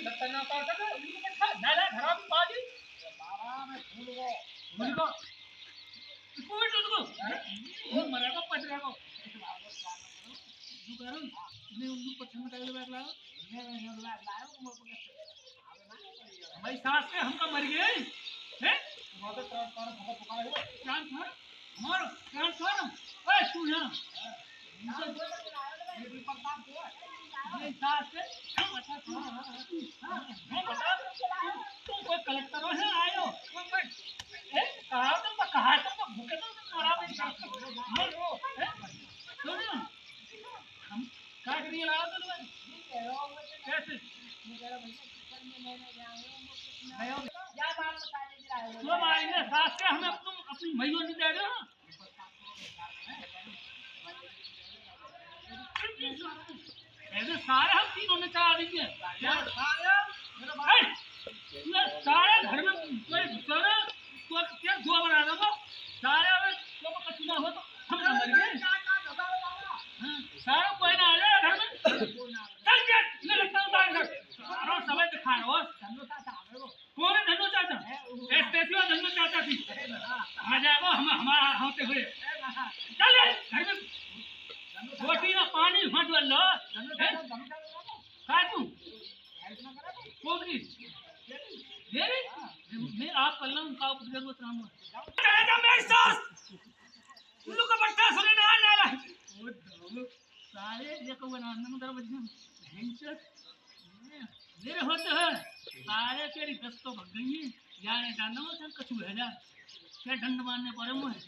लत्ता ना उतार कर उनको बैठा डाला घरा में बाजी बाबा मैं भूल गो कोई तो को वो मरेगा पटरेगा जो करो ने उनको पत्थर में डाल बैठ लाओ ने लाओ हमारी सास के हमका मर गए हैं बहुत ट्रांसफार्मर फटा फटा है ट्रांसफार्मर मारो ट्रांसफार्मर ओए तू यहां ये भी प्रताप को ये सास के हम बता तुम कोई कलेक्टर है आयो ए कहा तुम भूखे तो मरा में सुनो हम क्या करिए लाओ तो कैसे तो मारेंगे सास के हमें अपनी मैयों नहीं दे रहे हो ऐसे सारे हम तीनों ने चला दीजिए सारे घर में कोई सारे तो क्या धुआं बना दो सारे अगर तो कचूना हो तो हम मर गए सारा कोई ना आ जाए घर में चल के ले लगता हूँ बाहर और समय दिखा रहा हो कौन है धन्नो चाचा स्पेशल धन्नो चाचा थी आ जाएगा हम हमारा होते हुए चल घर में रोटी ना पानी मत लो काटू कोकरी मेरी मैं आप कल्ला उनका जरूरत ना हो चला जा मेरी सास उल्लू का बट्टा सुने ना नाला ओ सारे ये को बनाने में दरवाजे भयंकर मेरे होते हैं सारे तेरी दस तो भग गई है यार डालना मत कछु है जा क्या डंड मारने पड़े मुझे